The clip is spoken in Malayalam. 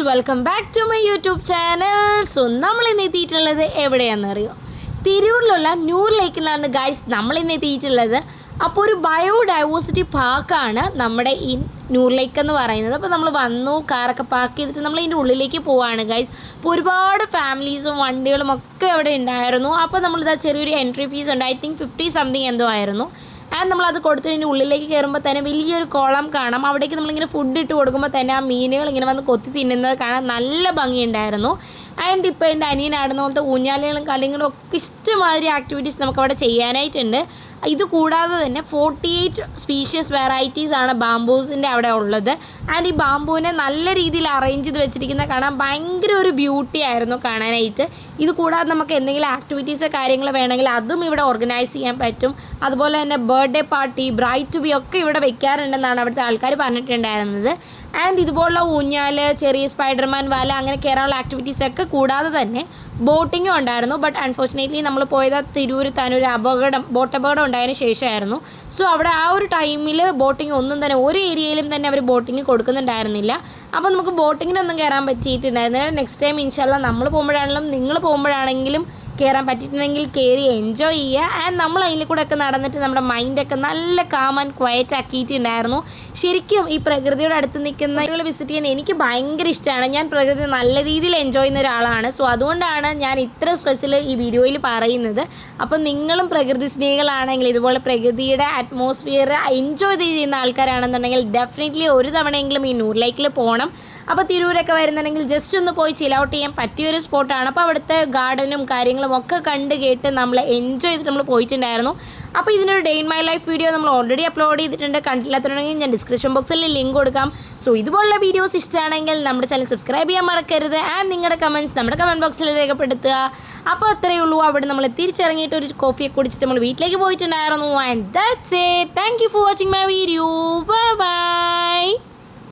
Welcome back to my YouTube channel. So നമ്മൾ ഇന്ന് എത്തിയിട്ടുള്ളത് എവിടെയാണെന്നറിയോ? തിരൂരിലുള്ള ന്യൂർ ലേക്കിലാണ് ഗൈസ് നമ്മൾ ഇന്ന് എത്തിയിട്ടുള്ളത്. അപ്പോൾ ഒരു ബയോഡൈവേഴ്സിറ്റി പാർക്കാണ് നമ്മുടെ ഈ ന്യൂർ ലേക്ക് എന്ന് പറയുന്നത്. അപ്പോൾ നമ്മൾ വന്നു, കാറൊക്കെ പാർക്ക് ചെയ്തിട്ട് നമ്മൾ ഇതിൻ്റെ ഉള്ളിലേക്ക് പോവുകയാണ് ഗൈസ്. അപ്പോൾ ഒരുപാട് ഫാമിലീസും വണ്ടികളും ഒക്കെ അവിടെ ഉണ്ടായിരുന്നു. അപ്പോൾ നമ്മളിതാ ചെറിയൊരു എൻട്രി ഫീസ് ഉണ്ട്, ഐ തിങ്ക് 50 സംതിങ് എന്തോ ആയിരുന്നു. ആൻഡ് നമ്മളത് കൊടുത്തതിൻ്റെ ഉള്ളിലേക്ക് കയറുമ്പോൾ തന്നെ വലിയൊരു കുളം കാണാം. അവിടേക്ക് നമ്മളിങ്ങനെ ഫുഡ് ഇട്ട് കൊടുക്കുമ്പോൾ തന്നെ ആ മീനുകൾ ഇങ്ങനെ വന്ന് കൊത്തി തിന്നുന്നത് കാണാൻ നല്ല ഭംഗിയുണ്ടായിരുന്നു. ആൻഡ് ഇപ്പോൾ എൻ്റെ അനിയനാടുന്ന പോലത്തെ ഊഞ്ഞാലുകളും കളികളും ഒക്കെ ഇഷ്ടമാതിരി ആക്ടിവിറ്റീസ് നമുക്കവിടെ ചെയ്യാനായിട്ടുണ്ട്. ഇത് കൂടാതെ തന്നെ 48 സ്പീഷ്യസ് വെറൈറ്റീസ് ആണ് ബാംബൂസിൻ്റെ അവിടെ ഉള്ളത്. ആൻഡ് ഈ ബാംബൂവിനെ നല്ല രീതിയിൽ അറേഞ്ച് ചെയ്ത് വെച്ചിരിക്കുന്ന കാണാൻ ഭയങ്കര ഒരു ബ്യൂട്ടി ആയിരുന്നു കാണാനായിട്ട്. ഇത് കൂടാതെ നമുക്ക് എന്തെങ്കിലും ആക്ടിവിറ്റീസോ കാര്യങ്ങൾ വേണമെങ്കിൽ അതും ഇവിടെ ഓർഗനൈസ് ചെയ്യാൻ പറ്റും. അതുപോലെ തന്നെ birthday party, bride to be ഒക്കെ ഇവിടെ വെക്കാറുണ്ടെന്നാണ് അവിടുത്തെ ആൾക്കാർ പറഞ്ഞിട്ടുണ്ടായിരുന്നത്. ആൻഡ് ഇതുപോലുള്ള ഊഞ്ഞാൽ, ചെറിയ സ്പൈഡർമാൻ വാല, അങ്ങനെ കയറാനുള്ള ആക്ടിവിറ്റീസൊക്കെ കൂടാതെ തന്നെ ബോട്ടിങ്ങും ഉണ്ടായിരുന്നു. ബട്ട് അൺഫോർച്ചുനേറ്റ്ലി നമ്മൾ പോയത് തിരൂർ തന്നൊരു ബോട്ട് അപകടം ഉണ്ടായതിന് ശേഷമായിരുന്നു. സോ അവിടെ ആ ഒരു ടൈമിൽ ബോട്ടിങ് ഒന്നും തന്നെ ഒരു ഏരിയയിലും തന്നെ അവർ ബോട്ടിങ് കൊടുക്കുന്നുണ്ടായിരുന്നില്ല. അപ്പോൾ നമുക്ക് ബോട്ടിങ്ങിനൊന്നും കയറാൻ പറ്റിയിട്ടുണ്ടായിരുന്നില്ല. നെക്സ്റ്റ് ടൈം ഇൻഷാല്ലാ നമ്മൾ പോകുമ്പോഴാണെങ്കിലും നിങ്ങൾ പോകുമ്പോഴാണെങ്കിലും കയറാൻ പറ്റിയിട്ടുണ്ടെങ്കിൽ കയറി എൻജോയ് ചെയ്യുക. ആൻഡ് നമ്മൾ അതിൽ കൂടെ ഒക്കെ നടന്നിട്ട് നമ്മുടെ മൈൻഡൊക്കെ നല്ല കാം ആൻഡ് ക്വയറ്റ് ആക്കിയിട്ടുണ്ടായിരുന്നു. ശരിക്കും ഈ പ്രകൃതിയോട് അടുത്ത് നിൽക്കുന്ന വിസിറ്റ് ചെയ്യാൻ എനിക്ക് ഭയങ്കര ഇഷ്ടമാണ്. ഞാൻ പ്രകൃതി നല്ല രീതിയിൽ എൻജോയ് ചെയ്യുന്ന ഒരാളാണ്. സോ അതുകൊണ്ടാണ് ഞാൻ ഇത്ര സ്ട്രെസ്സിൽ ഈ വീഡിയോയിൽ പറയുന്നത്. അപ്പോൾ നിങ്ങളും പ്രകൃതി സ്നേഹികളാണെങ്കിൽ, ഇതുപോലെ പ്രകൃതിയുടെ അറ്റ്മോസ്ഫിയർ എൻജോയ് ചെയ്യുന്ന ആൾക്കാരാണെന്നുണ്ടെങ്കിൽ ഡെഫിനറ്റ്ലി ഒരു തവണയെങ്കിലും ഈ ന്യൂർ ലേക്കിൽ പോകണം. അപ്പോൾ തിരൂരൊക്കെ വരുന്നുണ്ടെങ്കിൽ ജസ്റ്റ് ഒന്ന് പോയി ചിൽ ഔട്ട് ചെയ്യാൻ പറ്റിയൊരു സ്പോട്ടാണ്. അപ്പോൾ അവിടുത്തെ ഗാർഡനും കാര്യങ്ങളും ഒക്കെ കണ്ട് കേട്ട് നമ്മൾ എൻജോയ് ചെയ്തിട്ട് നമ്മൾ പോയിട്ടുണ്ടായിരുന്നു. അപ്പോൾ ഇതിനൊരു day in my life video നമ്മൾ ഓൾറെഡി അപ്ലോഡ് ചെയ്തിട്ടുണ്ട്. കണ്ടില്ലാത്തുണ്ടെങ്കിൽ ഞാൻ ഡിസ്ക്രിപ്ഷൻ ബോക്സിൽ ലിങ്ക് കൊടുക്കാം. സോ ഇതുപോലുള്ള വീഡിയോസ് ഇഷ്ടമാണെങ്കിൽ നമ്മുടെ ചാനൽ സബ്സ്ക്രൈബ് ചെയ്യാൻ മറക്കരുത്. ആൻഡ് നിങ്ങളുടെ കമൻറ്റ്സ് നമ്മുടെ കമൻറ്റ് ബോക്സിൽ രേഖപ്പെടുത്തുക. അപ്പോൾ അത്രയേ ഉള്ളൂ. അവിടെ നമ്മൾ തിരിച്ചിറങ്ങിയിട്ട് ഒരു കോഫിയൊക്കെ കുടിച്ചിട്ട് നമ്മൾ വീട്ടിലേക്ക് പോയിട്ടുണ്ടായിരുന്നു. And that's it. Thank you for watching my video. Bye bye.